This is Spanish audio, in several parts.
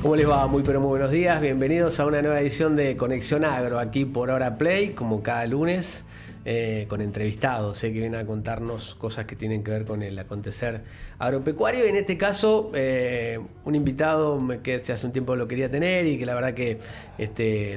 ¿Cómo les va? Muy pero muy buenos días. Bienvenidos a una nueva edición de Conexión Agro aquí por Hora Play, como cada lunes, con entrevistados que vienen a contarnos cosas que tienen que ver con el acontecer agropecuario. Y en este caso, un invitado que hace un tiempo lo quería tener y que la verdad que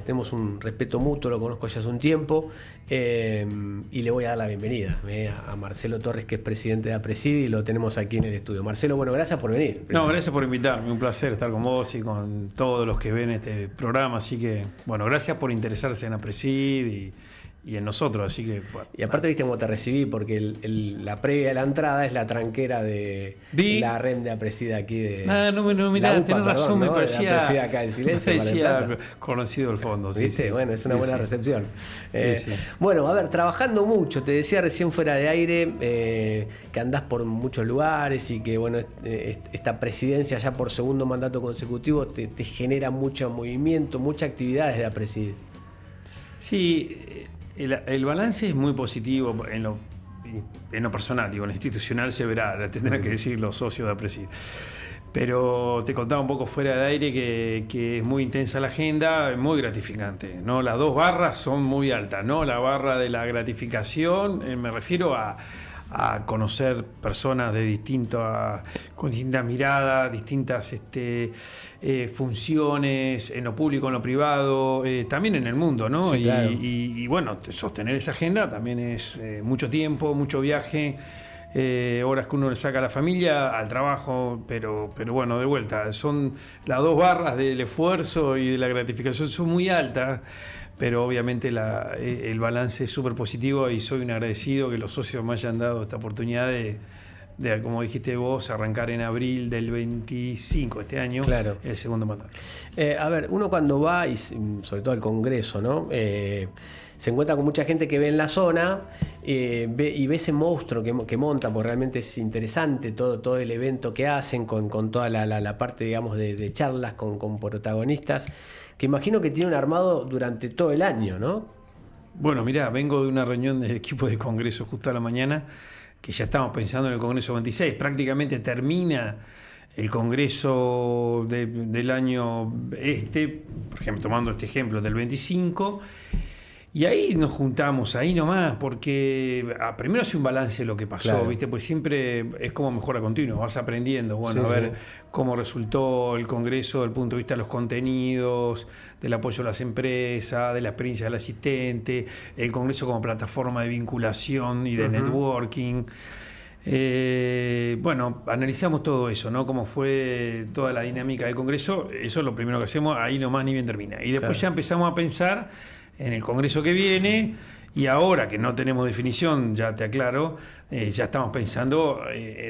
tenemos un respeto mutuo, lo conozco ya hace un tiempo. Y le voy a dar la bienvenida a Marcelo Torres, que es presidente de APRESID, y lo tenemos aquí en el estudio. Marcelo, bueno, gracias por venir. No, gracias por invitarme, un placer estar con vos y con todos los que ven este programa, así que, bueno, gracias por interesarse en APRESID y en nosotros, así que... Bueno, y aparte viste cómo te recibí, porque la previa a la entrada es la tranquera de la REM de APRESID aquí de... mirá, tenés razón, ¿no? me parecía... APRESID acá en silencio, me parecía conocido el fondo, sí. ¿Viste? Sí. Bueno, es una buena recepción. Sí. Bueno, a ver, trabajando mucho, te decía recién fuera de aire que andás por muchos lugares y que, bueno, esta presidencia ya por segundo mandato consecutivo te genera mucho movimiento, mucha actividad desde APRESID. Sí, el balance es muy positivo en lo personal, digo, en lo institucional se verá, tendrán que decir los socios de APRESID. Pero te contaba un poco fuera de aire que es muy intensa la agenda, muy gratificante, ¿no? Las dos barras son muy altas, ¿no? La barra de la gratificación, me refiero a conocer personas con distintas miradas, distintas funciones, en lo público, en lo privado, también en el mundo, ¿no? Sí, claro. Y bueno, sostener esa agenda también es mucho tiempo, mucho viaje, horas que uno le saca a la familia, al trabajo, pero bueno, de vuelta, son las dos barras del esfuerzo y de la gratificación son muy altas. Pero obviamente el balance es súper positivo y soy un agradecido que los socios me hayan dado esta oportunidad de, como dijiste vos, arrancar en abril del 25 este año, claro, el segundo mandato. A ver, uno cuando va, y sobre todo al Congreso, ¿no? Se encuentra con mucha gente que ve en la zona y ve ese monstruo que monta, porque realmente es interesante todo el evento que hacen con toda la parte, digamos, de charlas con protagonistas, que imagino que tienen armado durante todo el año, ¿no? Bueno, mirá, vengo de una reunión del equipo de Congreso justo a la mañana, que ya estamos pensando en el Congreso 26, prácticamente termina el Congreso del año por ejemplo, tomando este ejemplo del 25, y ahí nos juntamos, ahí nomás, porque primero hace un balance de lo que pasó, claro. ¿Viste? Pues siempre es como mejora continua, vas aprendiendo, bueno, sí, a ver cómo resultó el Congreso desde el punto de vista de los contenidos, del apoyo a las empresas, de la experiencia del asistente, el Congreso como plataforma de vinculación y de networking. Bueno, analizamos todo eso, ¿no? Cómo fue toda la dinámica del Congreso, eso es lo primero que hacemos, ahí nomás ni bien termina. Y después ya empezamos a pensar en el Congreso que viene, y ahora que no tenemos definición, ya te aclaro, ya estamos pensando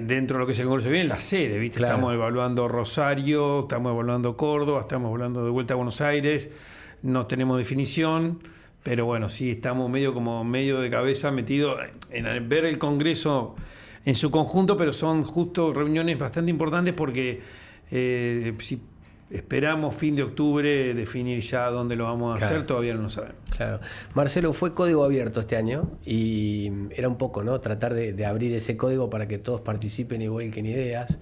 dentro de lo que es el Congreso que viene, la sede, ¿viste? Claro. Estamos evaluando Rosario, estamos evaluando Córdoba, estamos evaluando de vuelta a Buenos Aires, no tenemos definición, pero bueno, sí estamos medio de cabeza metidos en ver el Congreso en su conjunto, pero son justo reuniones bastante importantes porque si esperamos fin de octubre definir ya dónde lo vamos a hacer, todavía no lo sabemos. Claro. Marcelo, fue código abierto este año y era un poco, ¿no? Tratar de abrir ese código para que todos participen y vuelquen ideas.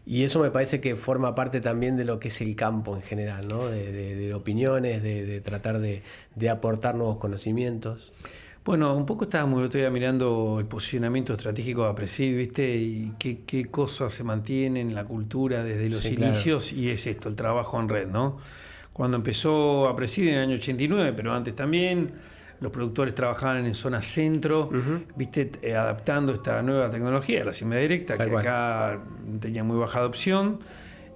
Y eso me parece que forma parte también de lo que es el campo en general, ¿no? De opiniones, de tratar de aportar nuevos conocimientos. Bueno, un poco estábamos el otro día mirando el posicionamiento estratégico de APRESID, ¿viste? Y qué cosas se mantienen en la cultura desde los inicios, claro. Y es esto, el trabajo en red, ¿no? Cuando empezó APRESID en el año 89, pero antes también, los productores trabajaban en zona centro, ¿viste? Adaptando esta nueva tecnología, la siembra directa, que acá tenía muy baja adopción.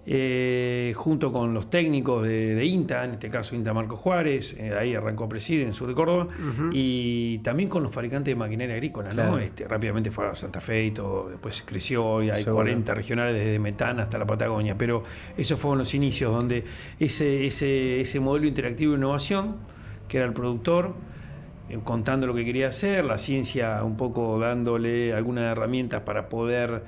Junto con los técnicos de INTA, en este caso INTA Marco Juárez, ahí arrancó APRESID en el sur de Córdoba, y también con los fabricantes de maquinaria agrícola, claro. ¿No? Rápidamente fue a Santa Fe y todo, después creció y hay 40 regionales desde Metana hasta la Patagonia, pero esos fueron los inicios donde ese modelo interactivo de innovación, que era el productor, contando lo que quería hacer, la ciencia un poco dándole algunas herramientas para poder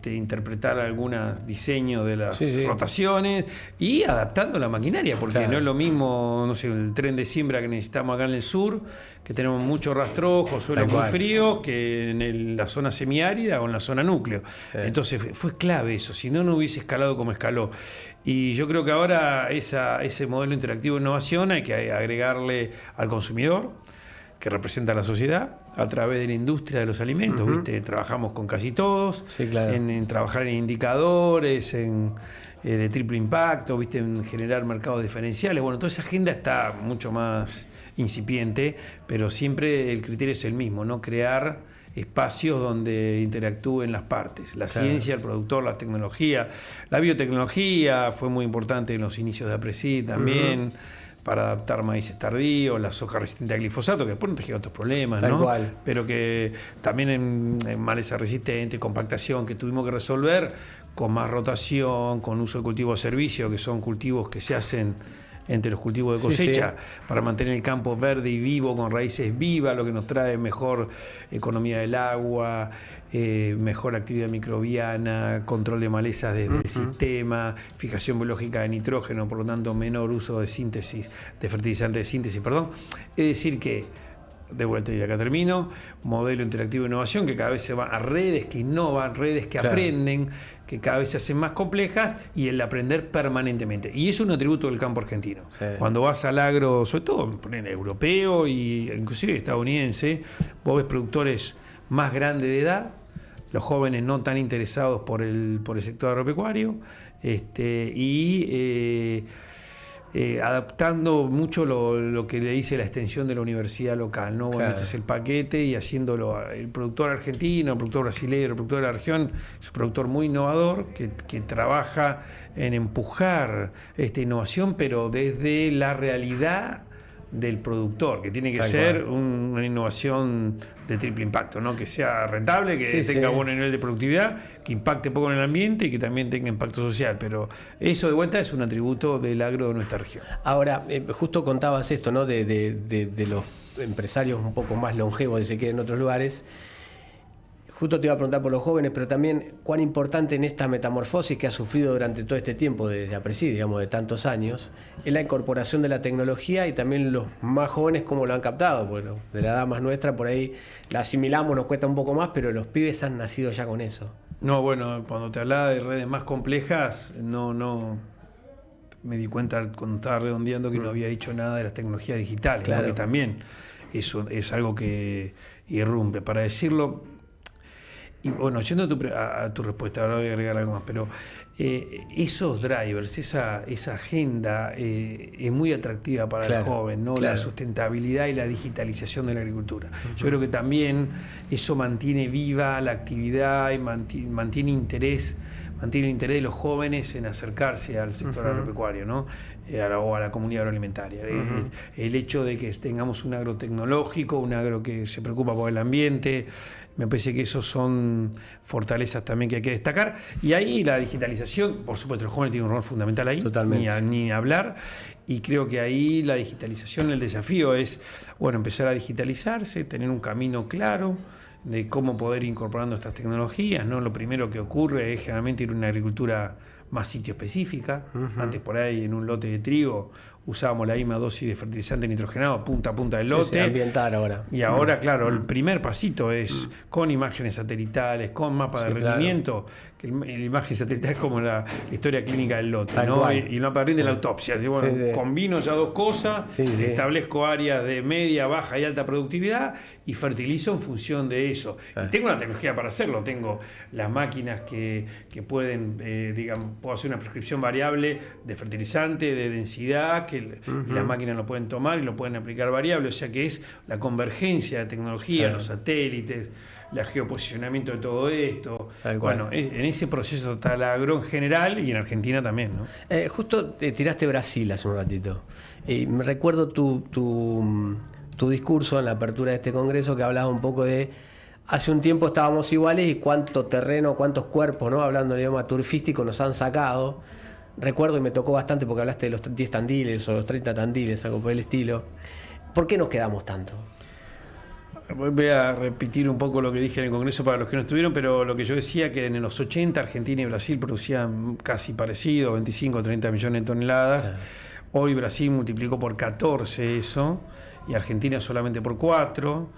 interpretar algunos diseños de las rotaciones y adaptando la maquinaria, porque no es lo mismo, no sé, el tren de siembra que necesitamos acá en el sur, que tenemos mucho rastrojo, suelos muy fríos, que en la zona semiárida o en la zona núcleo. Entonces fue clave eso, si no, no hubiese escalado como escaló. Y yo creo que ahora ese modelo interactivo de innovación hay que agregarle al consumidor, que representa a la sociedad, a través de la industria de los alimentos. ¿Viste? Trabajamos con casi todos, en trabajar en indicadores, de triple impacto, ¿viste? En generar mercados diferenciales. Bueno, toda esa agenda está mucho más incipiente, pero siempre el criterio es el mismo, ¿no? Crear espacios donde interactúen las partes, la ciencia, el productor, la tecnología. La biotecnología fue muy importante en los inicios de APRESID también, para adaptar maíces tardíos, la soja resistente a glifosato, que después no te genera otros problemas, ¿no? Pero que también en maleza resistente, compactación, que tuvimos que resolver con más rotación, con uso de cultivos de servicio, que son cultivos que se hacen entre los cultivos de cosecha, para mantener el campo verde y vivo, con raíces vivas, lo que nos trae mejor economía del agua, mejor actividad microbiana, control de malezas desde el sistema, fijación biológica de nitrógeno, por lo tanto menor uso de fertilizantes de síntesis, Es decir que, de vuelta y acá termino, modelo interactivo de innovación que cada vez se va a redes que innovan, redes que aprenden, que cada vez se hacen más complejas, y el aprender permanentemente. Y eso es un atributo del campo argentino. Cuando vas al agro, sobre todo europeo e inclusive estadounidense, vos ves productores más grandes de edad, los jóvenes no tan interesados por el sector agropecuario, adaptando mucho lo que le dice la extensión de la universidad local, ¿no? Bueno, este es el paquete, y haciéndolo el productor argentino, el productor brasileño, el productor de la región, es un productor muy innovador que trabaja en empujar esta innovación, pero desde la realidad del productor, que tiene que ser una innovación de triple impacto, ¿no? Que sea rentable, que tenga buen nivel de productividad, que impacte poco en el ambiente y que también tenga impacto social. Pero eso de vuelta es un atributo del agro de nuestra región. Ahora, justo contabas esto, ¿no? De los empresarios un poco más longevos, si se quiere, en otros lugares. Justo te iba a preguntar por los jóvenes, pero también cuán importante en esta metamorfosis que ha sufrido durante todo este tiempo, desde APRESID, digamos, de tantos años, es la incorporación de la tecnología, y también los más jóvenes cómo lo han captado. Bueno, de la edad más nuestra, por ahí la asimilamos, nos cuesta un poco más, pero los pibes han nacido ya con eso. No, bueno, cuando te hablaba de redes más complejas, no me di cuenta cuando estaba redondeando que no había dicho nada de las tecnologías digitales, ¿no? Que también eso es algo que irrumpe. Para decirlo, y bueno, yendo a tu respuesta, ahora voy a agregar algo más, pero esos drivers, esa agenda es muy atractiva para el joven, ¿no? La sustentabilidad y la digitalización de la agricultura. Yo creo que también eso mantiene viva la actividad y mantiene el interés de los jóvenes en acercarse al sector agropecuario, ¿no? O a la comunidad agroalimentaria. El hecho de que tengamos un agro tecnológico, un agro que se preocupa por el ambiente, me parece que esos son fortalezas también que hay que destacar. Y ahí la digitalización, por supuesto, el joven tiene un rol fundamental ahí, ni hablar. Y creo que ahí la digitalización, el desafío es, bueno, empezar a digitalizarse, tener un camino claro de cómo poder ir incorporando estas tecnologías, ¿no? Lo primero que ocurre es generalmente ir a una agricultura más sitio específica. Antes, por ahí, en un lote de trigo usábamos la misma dosis de fertilizante nitrogenado punta a punta del lote. Ambientar ahora. Y ahora, claro, el primer pasito es con imágenes satelitales, con mapas de rendimiento, que la imagen satelital es como la historia clínica del lote, ¿no? Y el mapa de rinde la autopsia. Combino ya dos cosas, establezco áreas de media, baja y alta productividad y fertilizo en función de eso. Y tengo una tecnología para hacerlo. Tengo las máquinas que pueden, puedo hacer una prescripción variable de fertilizante, de densidad, y las máquinas lo pueden tomar y lo pueden aplicar variable. O sea que es la convergencia de tecnología, los satélites, el geoposicionamiento de todo esto. Bueno, en ese proceso está el agro en general y en Argentina también, ¿no? Justo te tiraste Brasil hace un ratito. Me recuerdo tu discurso en la apertura de este congreso, que hablaba un poco de hace un tiempo estábamos iguales y cuánto terreno, cuántos cuerpos, ¿no? Hablando en idioma turfístico, nos han sacado. Recuerdo, y me tocó bastante porque hablaste de los 10 tandiles o los 30 tandiles, algo por el estilo. ¿Por qué nos quedamos tanto? voy a repetir un poco lo que dije en el Congreso para los que no estuvieron, pero lo que yo decía que en los 80 Argentina y Brasil producían casi parecido, 25 o 30 millones de toneladas. Claro. Hoy Brasil multiplicó por 14 eso y Argentina solamente por 4.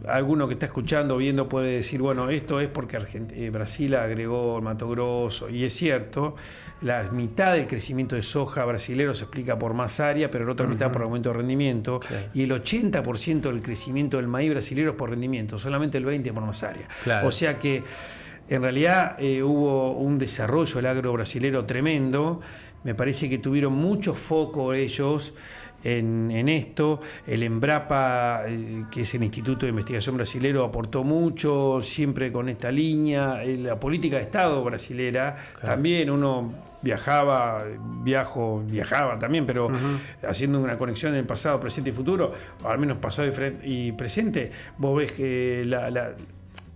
Alguno que está escuchando, viendo, puede decir, bueno, esto es porque Brasil agregó el Mato Grosso, y es cierto, la mitad del crecimiento de soja brasilero se explica por más área, pero la otra mitad por aumento de rendimiento, claro. Y el 80% del crecimiento del maíz brasilero es por rendimiento, solamente el 20% por más área. Claro. O sea que en realidad hubo un desarrollo del agro brasilero tremendo. Me parece que tuvieron mucho foco ellos en esto. El Embrapa, que es el Instituto de Investigación Brasilero, aportó mucho, siempre con esta línea. La política de Estado brasilera, claro. También uno viajaba también, pero haciendo una conexión en el pasado, presente y futuro, o al menos pasado y presente, vos ves que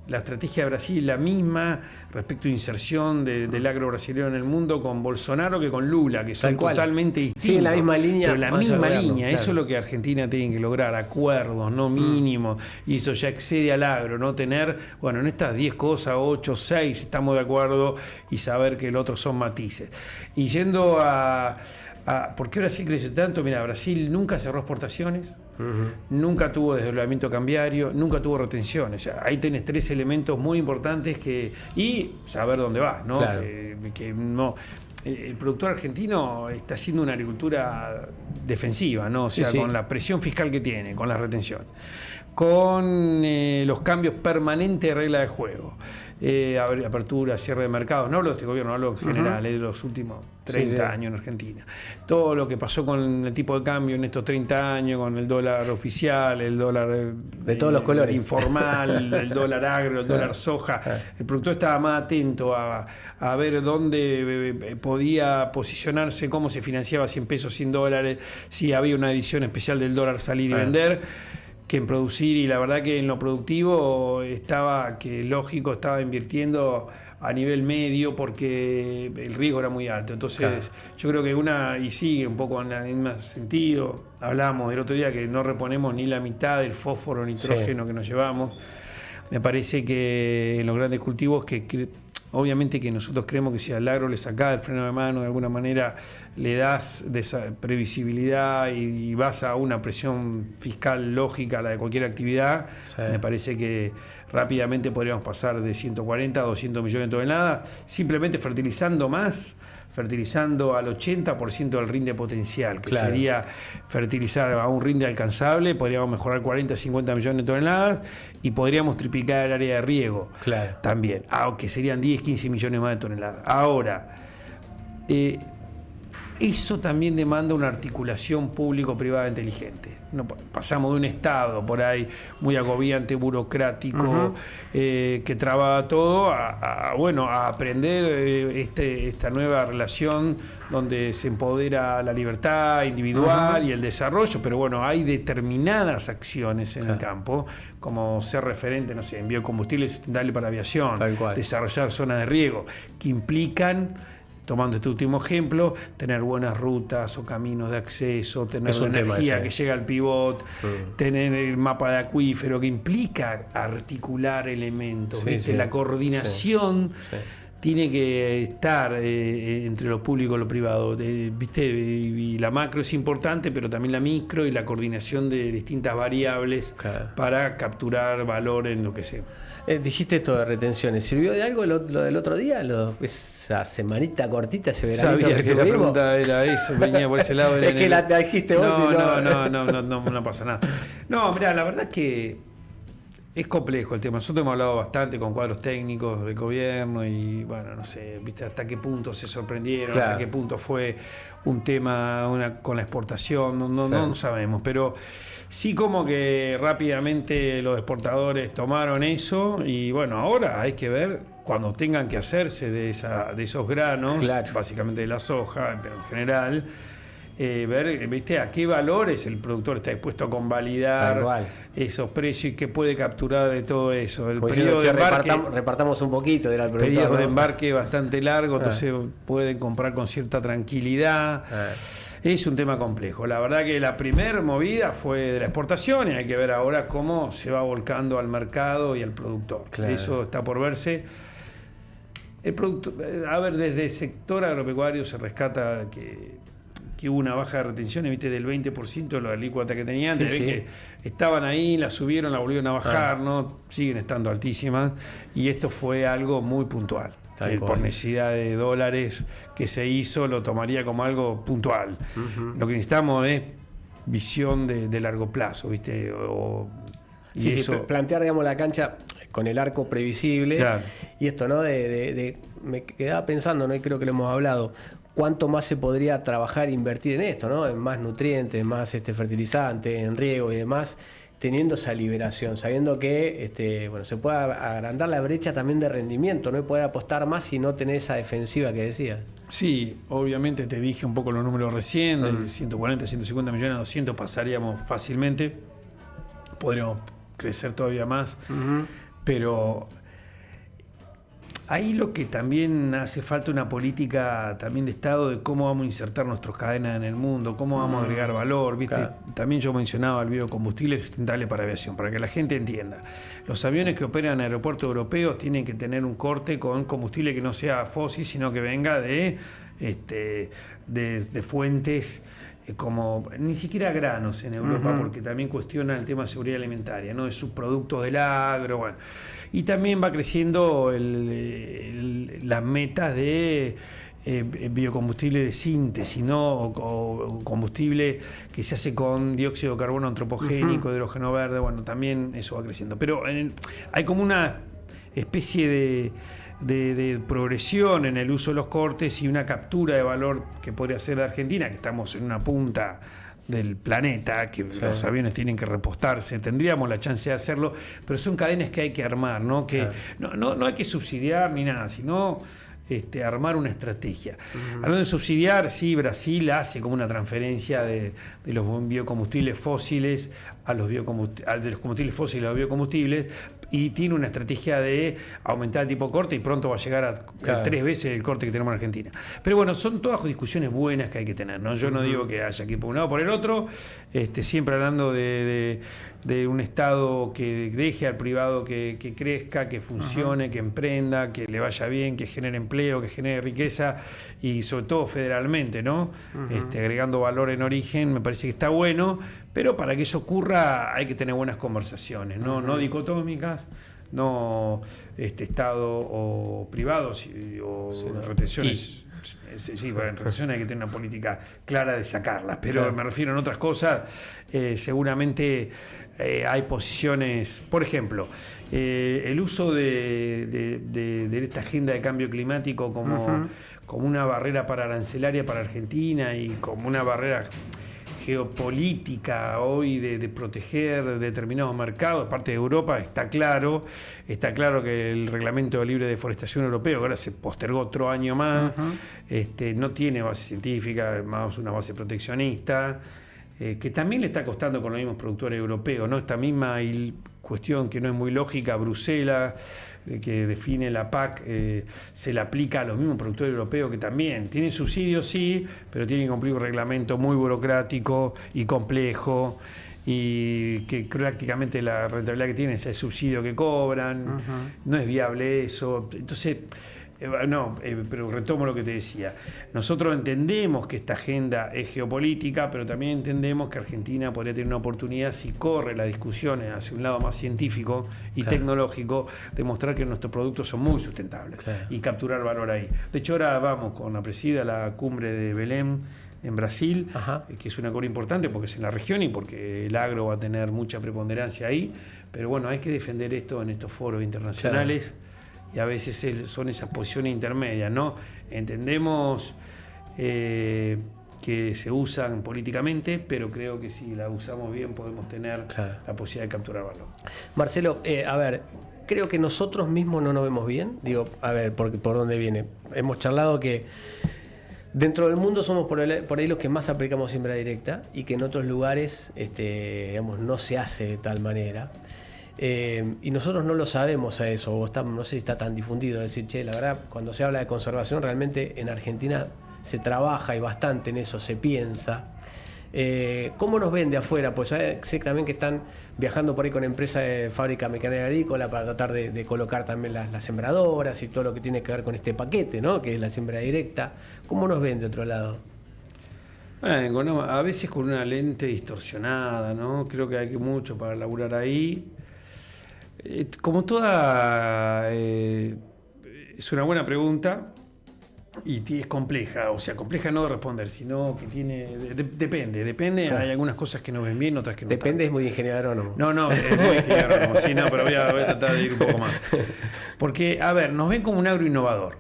la estrategia de Brasil es la misma respecto a inserción del agro brasileño en el mundo con Bolsonaro que con Lula, que son totalmente distintos. Sí, en la misma línea. Pero la misma línea, claro. Eso es lo que Argentina tiene que lograr, acuerdos, no mínimos, y eso ya excede al agro, no tener, bueno, en estas 10 cosas, 8, 6, estamos de acuerdo, y saber que el otro son matices. Y yendo ¿por qué Brasil creció tanto? Mira, Brasil nunca cerró exportaciones, nunca tuvo desdoblamiento cambiario, nunca tuvo retenciones. O sea, ahí tenés 3 elementos muy importantes y saber dónde vas, ¿no? Claro. Que no. El productor argentino está haciendo una agricultura defensiva, ¿no? O sea, sí. Con la presión fiscal que tiene, con la retención, con los cambios permanentes de regla de juego. Apertura, cierre de mercados, no hablo de este gobierno, hablo en general, de los últimos 30 años en Argentina. Todo lo que pasó con el tipo de cambio en estos 30 años, con el dólar oficial, el dólar de todos los colores, informal, el dólar agro, el dólar soja. El productor estaba más atento a ver dónde podía posicionarse, cómo se financiaba 100 pesos, 100 dólares, si había una edición especial del dólar salir y vender, que en producir, y la verdad que en lo productivo estaba invirtiendo a nivel medio porque el riesgo era muy alto. Entonces, claro. Yo creo que y sigue un poco en el mismo sentido, hablamos el otro día que no reponemos ni la mitad del fósforo nitrógeno que nos llevamos. Me parece que en los grandes cultivos obviamente que nosotros creemos que si al agro le sacás el freno de mano, de alguna manera le das de esa previsibilidad y vas a una presión fiscal lógica a la de cualquier actividad, me parece que rápidamente podríamos pasar de 140 a 200 millones de toneladas, simplemente fertilizando al 80% del rinde potencial, que sería fertilizar a un rinde alcanzable, podríamos mejorar 40, 50 millones de toneladas y podríamos triplicar el área de riego también, aunque serían 10, 15 millones más de toneladas. Ahora, eso también demanda una articulación público-privada inteligente. No, pasamos de un Estado por ahí muy agobiante, burocrático, que traba todo, a aprender esta nueva relación donde se empodera la libertad individual y el desarrollo, pero bueno, hay determinadas acciones en el campo, como ser referente, no sé, en biocombustible sustentable para aviación, desarrollar zonas de riego, que implican, tomando este último ejemplo, tener buenas rutas o caminos de acceso, tener la energía que llega al pivot, tener el mapa de acuífero, que implica articular elementos. La coordinación tiene que estar entre lo público y lo privado. ¿Viste? Y la macro es importante, pero también la micro y la coordinación de distintas variables para capturar valor en lo que sea. Dijiste esto de retenciones. ¿Sirvió de algo lo del otro día? Esa semanita cortita, ese veranito sabía que la pregunta era eso, venía por ese lado. Es que la dijiste vos. No pasa nada. No, mirá, la verdad es que es complejo el tema. Nosotros hemos hablado bastante con cuadros técnicos del gobierno y, bueno, no sé, viste hasta qué punto se sorprendieron, hasta qué punto fue un tema con la exportación, no sabemos, pero sí como que rápidamente los exportadores tomaron eso y, bueno, ahora hay que ver cuando tengan que hacerse de esos granos, básicamente de la soja, pero en general, ver, ¿viste? A qué valores el productor está dispuesto a convalidar esos precios y qué puede capturar de todo eso. El periodo de embarque, repartamos un poquito del productor. Periodo de embarque bastante largo, entonces pueden comprar con cierta tranquilidad. Es un tema complejo. La verdad que la primera movida fue de la exportación y hay que ver ahora cómo se va volcando al mercado y al productor. Claro. Eso está por verse. El producto, a ver, desde el sector agropecuario se rescata que hubo una baja de retenciones, viste, del 20% de la alícuota que tenían antes. Sí, que estaban ahí, la subieron, la volvieron a bajar, ¿no? Siguen estando altísimas. Y esto fue algo muy puntual. Por necesidad de dólares que se hizo, lo tomaría como algo puntual. Lo que necesitamos es visión de largo plazo, ¿viste? Sí, eso... plantear, digamos, la cancha con el arco previsible. Claro. Y esto, ¿no? Me quedaba pensando, ¿no? Y creo que lo hemos hablado. ¿Cuánto más se podría trabajar e invertir en esto, ¿no? En más nutrientes, más fertilizantes, en riego y demás, teniendo esa liberación, sabiendo que se puede agrandar la brecha también de rendimiento, ¿no? Y poder apostar más y no tener esa defensiva que decías. Sí, obviamente te dije un poco los números recién, de 140, 150 millones a 200 pasaríamos fácilmente, podríamos crecer todavía más, pero ahí lo que también hace falta una política también de Estado de cómo vamos a insertar nuestras cadenas en el mundo, cómo vamos a agregar valor, ¿viste? Claro. También yo mencionaba el biocombustible sustentable para aviación, para que la gente entienda. Los aviones que operan en aeropuertos europeos tienen que tener un corte con combustible que no sea fósil, sino que venga de fuentes como ni siquiera granos en Europa, porque también cuestiona el tema de seguridad alimentaria, ¿no? De subproductos del agro, bueno. Y también va creciendo las metas de biocombustible de síntesis, ¿no? O combustible que se hace con dióxido de carbono antropogénico, hidrógeno verde, bueno, también eso va creciendo. Pero hay como una especie de progresión en el uso de los cortes y una captura de valor que podría ser de Argentina, que estamos en una punta del planeta, que los aviones tienen que repostarse, tendríamos la chance de hacerlo, pero son cadenas que hay que armar, ¿no? Que no hay que subsidiar ni nada, sino armar una estrategia. Hablando de subsidiar, sí, Brasil hace como una transferencia de los biocombustibles fósiles de los combustibles fósiles a los biocombustibles, y tiene una estrategia de aumentar el tipo de corte y pronto va a llegar a 3 veces el corte que tenemos en Argentina. Pero bueno, son todas discusiones buenas que hay que tener, ¿no? Yo no digo que haya que ir por un lado o por el otro, siempre hablando de un Estado que deje al privado que crezca, que funcione, que emprenda, que le vaya bien, que genere empleo, que genere riqueza, y sobre todo federalmente, ¿no? Agregando valor en origen, me parece que está bueno, pero para que eso ocurra hay que tener buenas conversaciones, no dicotómicas, no Estado o privados o retenciones. Sí, bueno, en relación hay que tener una política clara de sacarlas, pero me refiero en otras cosas, seguramente hay posiciones, por ejemplo, el uso de esta agenda de cambio climático como una barrera arancelaria para Argentina y como una barrera geopolítica hoy de proteger determinados mercados, parte de Europa, está claro que el reglamento de libre deforestación europeo, que ahora se postergó otro año más, no tiene base científica, más una base proteccionista, que también le está costando con los mismos productores europeos, ¿no? Esta misma cuestión que no es muy lógica, Bruselas, que define la PAC, se la aplica a los mismos productores europeos, que también tienen subsidios, sí, pero tienen que cumplir un reglamento muy burocrático y complejo, y que prácticamente la rentabilidad que tienen es el subsidio que cobran, no es viable eso. Entonces, pero retomo lo que te decía. Nosotros entendemos que esta agenda es geopolítica, pero también entendemos que Argentina podría tener una oportunidad, si corre las discusiones hacia un lado más científico y tecnológico, de mostrar que nuestros productos son muy sustentables y capturar valor ahí. De hecho, ahora vamos con la presida a la cumbre de Belém en Brasil, que es una cumbre importante porque es en la región y porque el agro va a tener mucha preponderancia ahí, pero bueno, hay que defender esto en estos foros internacionales. Y a veces son esas posiciones intermedias, ¿no? Entendemos que se usan políticamente, pero creo que si la usamos bien podemos tener la posibilidad de capturar valor. Marcelo, a ver, creo que nosotros mismos no nos vemos bien. Digo, a ver, ¿por dónde viene? Hemos charlado que dentro del mundo somos por ahí los que más aplicamos siembra directa y que en otros lugares digamos, no se hace de tal manera. Y nosotros no lo sabemos a eso, no sé si está tan difundido decir, che, la verdad, cuando se habla de conservación, realmente en Argentina se trabaja y bastante en eso se piensa. ¿Cómo nos ven de afuera? Pues sé también que están viajando por ahí con empresas de fábrica mecánica agrícola para tratar de colocar también las sembradoras y todo lo que tiene que ver con este paquete, ¿no? Que es la siembra directa. ¿Cómo nos ven de otro lado? Bueno, a veces con una lente distorsionada, ¿no? Creo que hay mucho para laburar ahí. Como toda... es una buena pregunta. Y es compleja, o sea, compleja no de responder, sino que tiene... Depende, sí. Hay algunas cosas que no ven bien, otras que no. Depende, tanto. Es muy ingeniero agrónomo. No, es muy ingeniero agrónomo, sí, no, pero voy a tratar de ir un poco más. Porque, a ver, nos ven como un agro innovador,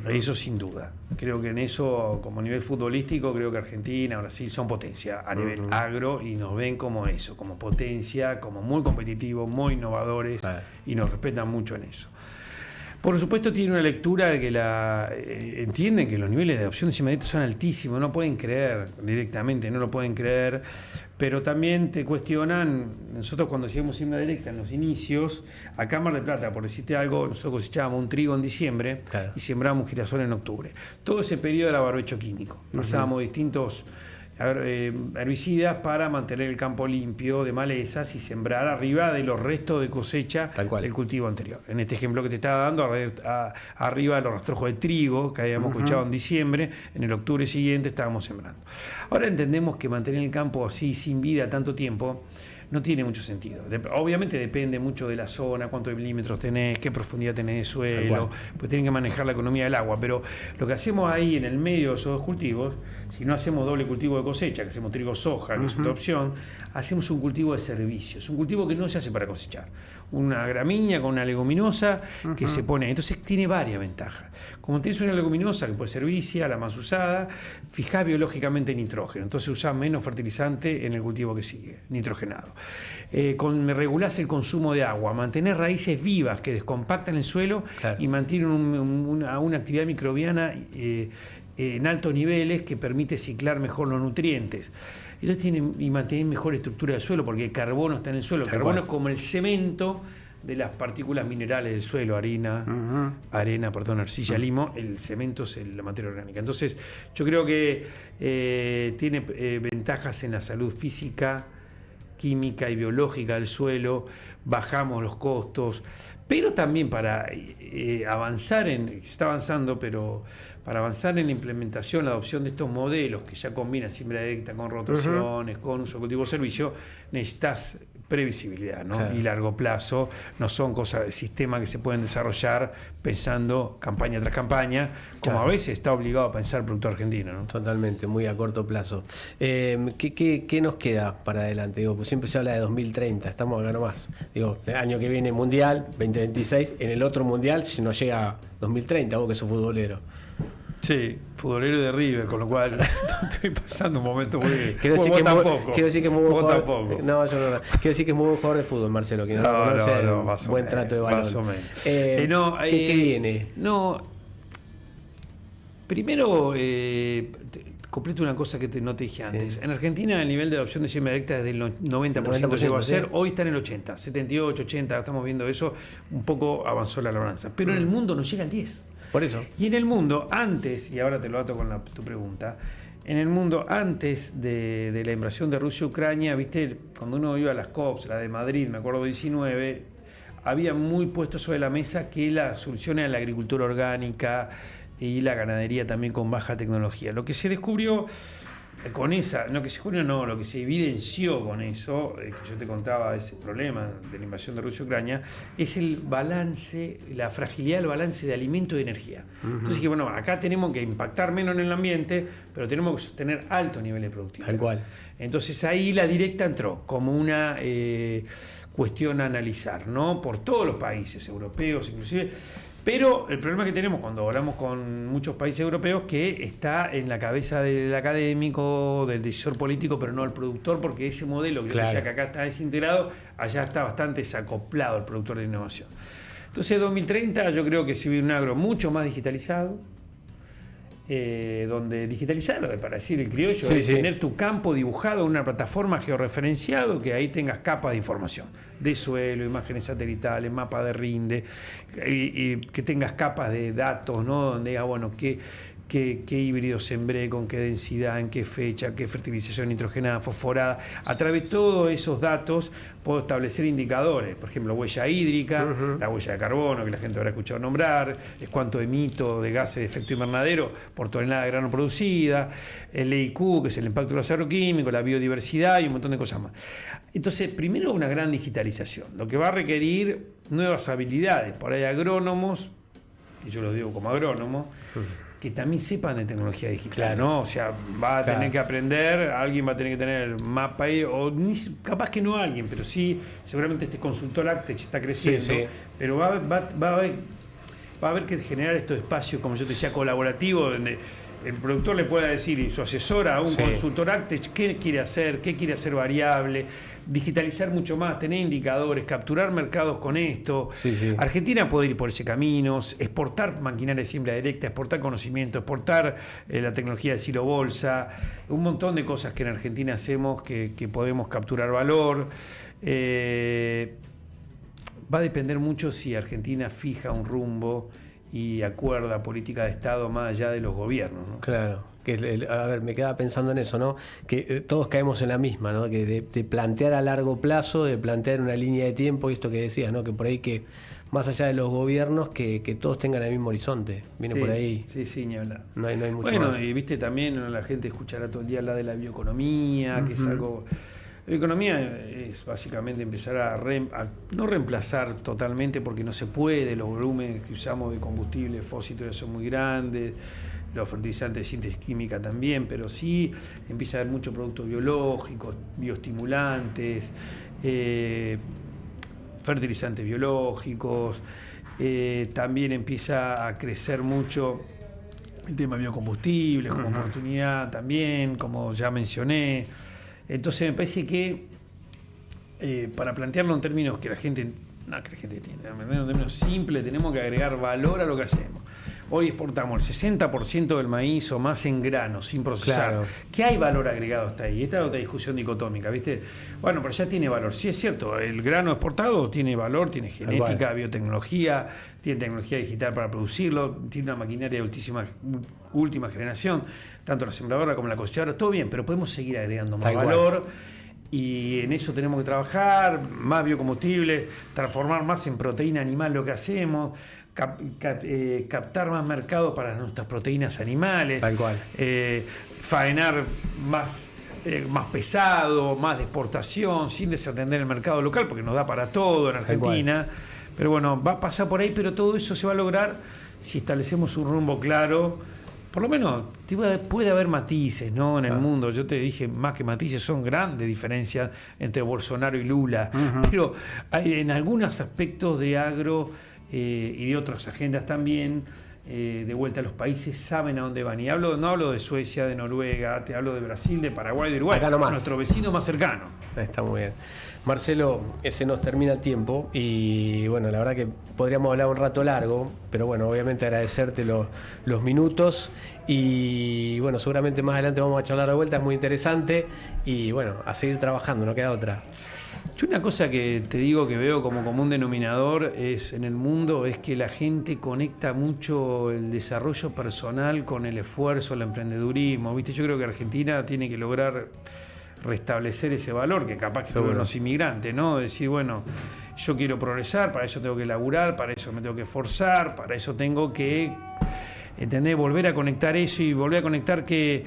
eso sin duda. Creo que en eso, como a nivel futbolístico, creo que Argentina, Brasil son potencia a nivel agro y nos ven como eso, como potencia, como muy competitivos, muy innovadores y nos respetan mucho en eso. Por supuesto tiene una lectura de que entienden que los niveles de adopción de siembra directa son altísimos, no pueden creer directamente, no lo pueden creer, pero también te cuestionan. Nosotros cuando hacíamos siembra directa en los inicios, acá en Mar del Plata, por decirte algo, nosotros cosechábamos un trigo en diciembre y sembrábamos girasol en octubre. Todo ese periodo era barbecho químico, pasábamos distintos herbicidas para mantener el campo limpio de malezas y sembrar arriba de los restos de cosecha del cultivo anterior. En este ejemplo que te estaba dando, arriba de los rastrojos de trigo que habíamos escuchado en diciembre, en el octubre siguiente estábamos sembrando. Ahora entendemos que mantener el campo así sin vida tanto tiempo no tiene mucho sentido. Obviamente depende mucho de la zona, cuántos milímetros tenés, qué profundidad tenés de suelo, pues tienen que manejar la economía del agua, pero lo que hacemos ahí en el medio de esos dos cultivos, si no hacemos doble cultivo de cosecha, que hacemos trigo-soja, que es otra opción, hacemos un cultivo de servicio, es un cultivo que no se hace para cosechar. Una gramínea con una leguminosa que se pone, entonces tiene varias ventajas. Como tenés una leguminosa que puede ser vicia, la más usada, fijás biológicamente nitrógeno, entonces usás menos fertilizante en el cultivo que sigue, nitrogenado. Regulás el consumo de agua, mantenés raíces vivas que descompactan el suelo y mantienen una actividad microbiana en altos niveles que permite ciclar mejor los nutrientes. Entonces mantener mejor estructura del suelo porque el carbono está en el suelo. El carbono es como el cemento de las partículas minerales del suelo, arcilla, limo. El cemento es la materia orgánica. Entonces yo creo que tiene ventajas en la salud física, química y biológica del suelo, bajamos los costos, pero también para avanzar se está avanzando, pero para avanzar en la implementación, la adopción de estos modelos que ya combinan siembra directa con rotaciones, con uso de cultivo servicio, necesitas previsibilidad, ¿no? Y largo plazo, no son cosas de sistema que se pueden desarrollar pensando campaña tras campaña, como a veces está obligado a pensar el productor argentino, ¿no? Totalmente, muy a corto plazo. ¿Qué nos queda para adelante? Digo, pues siempre se habla de 2030, estamos acá nomás. Digo, el año que viene Mundial, 2026, en el otro Mundial si no llega 2030, vos que sos futbolero. Sí, futbolero de River, con lo cual estoy pasando un momento muy bien. Quiero decir que es muy buen jugador. No, yo no. Quiero decir que es muy buen jugador de fútbol, Marcelo, que no conoce buen trato de balón. Más o menos. ¿Qué viene? Primero, completo una cosa que no te dije antes. En Argentina el nivel de adopción de siembra directa desde el 90% llegó a ser, hoy está en el 80, 78, 80, estamos viendo eso, un poco avanzó la balanza. Pero en el mundo no llega al 10. Por eso. Y en el mundo, antes, y ahora te lo ato con tu pregunta, en el mundo antes de la invasión de Rusia a Ucrania, viste, cuando uno iba a las COPs, la de Madrid, me acuerdo 19, había muy puesto sobre la mesa que la solución era la agricultura orgánica y la ganadería también con baja tecnología. Lo que se descubrió con lo que se evidenció con eso, que yo te contaba ese problema de la invasión de Rusia a Ucrania, es el balance, la fragilidad del balance de alimento y de energía. Entonces, bueno, acá tenemos que impactar menos en el ambiente, pero tenemos que sostener altos niveles de productividad. Tal cual. Entonces ahí la directa entró como una cuestión a analizar, ¿no? Por todos los países europeos, inclusive. Pero el problema que tenemos cuando hablamos con muchos países europeos que está en la cabeza del académico, del decisor político, pero no del productor, porque ese modelo que yo decía que acá está desintegrado, allá está bastante desacoplado el productor de innovación. Entonces, 2030 yo creo que se ve un agro mucho más digitalizado, donde digitalizarlo, para decir el criollo, es tener tu campo dibujado en una plataforma georreferenciado, que ahí tengas capas de información de suelo, imágenes satelitales, mapa de rinde, y que tengas capas de datos, ¿no? Donde digas, bueno, qué híbrido sembré, con qué densidad, en qué fecha, qué fertilización nitrogenada, fosforada. A través de todos esos datos puedo establecer indicadores, por ejemplo, huella hídrica, la huella de carbono, que la gente habrá escuchado nombrar, es cuánto emito de gases de efecto invernadero por tonelada de grano producida, el EIQ, que es el impacto de los agroquímicos, la biodiversidad y un montón de cosas más. Entonces, primero una gran digitalización, lo que va a requerir nuevas habilidades. Por ahí agrónomos, y yo lo digo como agrónomo, que también sepan de tecnología digital, claro, ¿no? O sea, va a tener que aprender, alguien va a tener que tener mapa ahí, o capaz que no alguien, pero sí, seguramente este consultor Actech está creciendo, pero va a haber que generar estos espacios, como yo te decía, colaborativos, donde el productor le pueda decir y su asesora a un consultor Actech qué quiere hacer variable, digitalizar mucho más, tener indicadores, capturar mercados con esto. Argentina puede ir por ese camino, exportar maquinaria de siembra directa, exportar conocimiento, exportar la tecnología de silo bolsa, un montón de cosas que en Argentina hacemos que podemos capturar valor. Va a depender mucho si Argentina fija un rumbo y acuerda política de Estado más allá de los gobiernos, ¿no? Claro, a ver, me quedaba pensando en eso, ¿no? Que todos caemos en la misma, ¿no? Que de plantear a largo plazo, de plantear una línea de tiempo, y esto que decías, ¿no? Que por ahí que más allá de los gobiernos, que todos tengan el mismo horizonte. Viene por ahí. Sí, ni hablar. No hay mucho bueno, más. Y viste también, la gente escuchará todo el día hablar de la bioeconomía, que es algo... La economía es básicamente empezar a no reemplazar totalmente, porque no se puede, los volúmenes que usamos de combustibles fósiles son muy grandes, los fertilizantes de síntesis química también, pero sí empieza a haber muchos productos biológicos, bioestimulantes, fertilizantes biológicos, también empieza a crecer mucho el tema de biocombustibles como oportunidad también, como ya mencioné. Entonces me parece que para plantearlo en términos que la gente tiene, en términos simples, tenemos que agregar valor a lo que hacemos. Hoy exportamos el 60% del maíz o más en grano, sin procesar. Claro. ¿Qué hay valor agregado hasta ahí? Esta es otra discusión dicotómica, ¿viste? Bueno, pero ya tiene valor. Sí, es cierto, el grano exportado tiene valor, tiene genética, biotecnología, tiene tecnología digital para producirlo, tiene una maquinaria de última generación, tanto la sembradora como la cosechadora, todo bien, pero podemos seguir agregando más valor. Y en eso tenemos que trabajar, más biocombustible, transformar más en proteína animal lo que hacemos, captar más mercado para nuestras proteínas animales, faenar más pesado, más de exportación, sin desatender el mercado local, porque nos da para todo en Argentina. Pero bueno, va a pasar por ahí, pero todo eso se va a lograr si establecemos un rumbo claro. Por lo menos puede haber matices, ¿no? En el mundo. Yo te dije, más que matices, son grandes diferencias entre Bolsonaro y Lula. Pero hay, en algunos aspectos de agro y de otras agendas también, de vuelta a los países saben a dónde van. Y no hablo de Suecia, de Noruega, te hablo de Brasil, de Paraguay, de Uruguay. Acá nomás. Nuestro vecino más cercano. Está muy bien. Marcelo, se nos termina el tiempo y bueno, la verdad que podríamos hablar un rato largo, pero bueno, obviamente agradecerte los minutos y bueno, seguramente más adelante vamos a charlar de vuelta, es muy interesante y bueno, a seguir trabajando, no queda otra. Yo una cosa que te digo que veo como común denominador en el mundo es que la gente conecta mucho el desarrollo personal con el esfuerzo, el emprendedurismo, ¿viste? Yo creo que Argentina tiene que lograr restablecer ese valor que capaz que son los inmigrantes, ¿no? Decir, bueno, yo quiero progresar, para eso tengo que laburar, para eso me tengo que esforzar, para eso tengo que, ¿entendés? Volver a conectar eso y volver a conectar que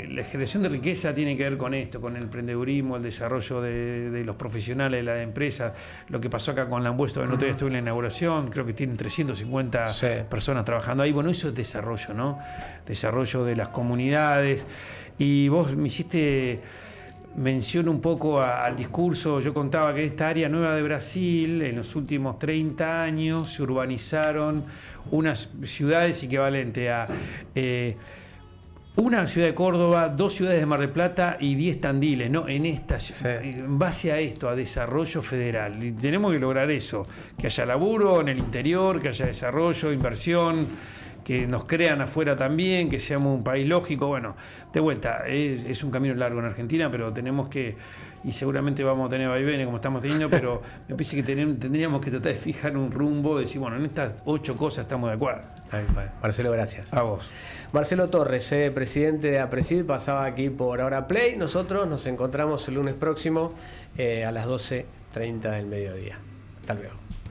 la generación de riqueza tiene que ver con esto, con el emprendedurismo, el desarrollo de los profesionales de la empresa. Lo que pasó acá con Lambuesto, el otro día estuve en la inauguración, creo que tienen 350 personas trabajando ahí. Bueno, eso es desarrollo, ¿no? Desarrollo de las comunidades. Y vos me hiciste mención un poco al discurso. Yo contaba que en esta área nueva de Brasil, en los últimos 30 años, se urbanizaron unas ciudades equivalentes a una ciudad de Córdoba, 2 ciudades de Mar del Plata y 10 Tandiles, ¿no? En base a esto, a desarrollo federal. Y tenemos que lograr eso, que haya laburo en el interior, que haya desarrollo, inversión, que nos crean afuera también, que seamos un país lógico. Bueno, de vuelta, es un camino largo en Argentina, pero tenemos que, y seguramente vamos a tener vaivenes como estamos teniendo, pero me parece que tendríamos que tratar de fijar un rumbo, decir, bueno, en estas 8 cosas estamos de acuerdo. Marcelo, gracias. A vos. Marcelo Torres, presidente de APRESID, pasaba aquí por Ahora Play. Nosotros nos encontramos el lunes próximo a las 12:30 del mediodía. Hasta luego.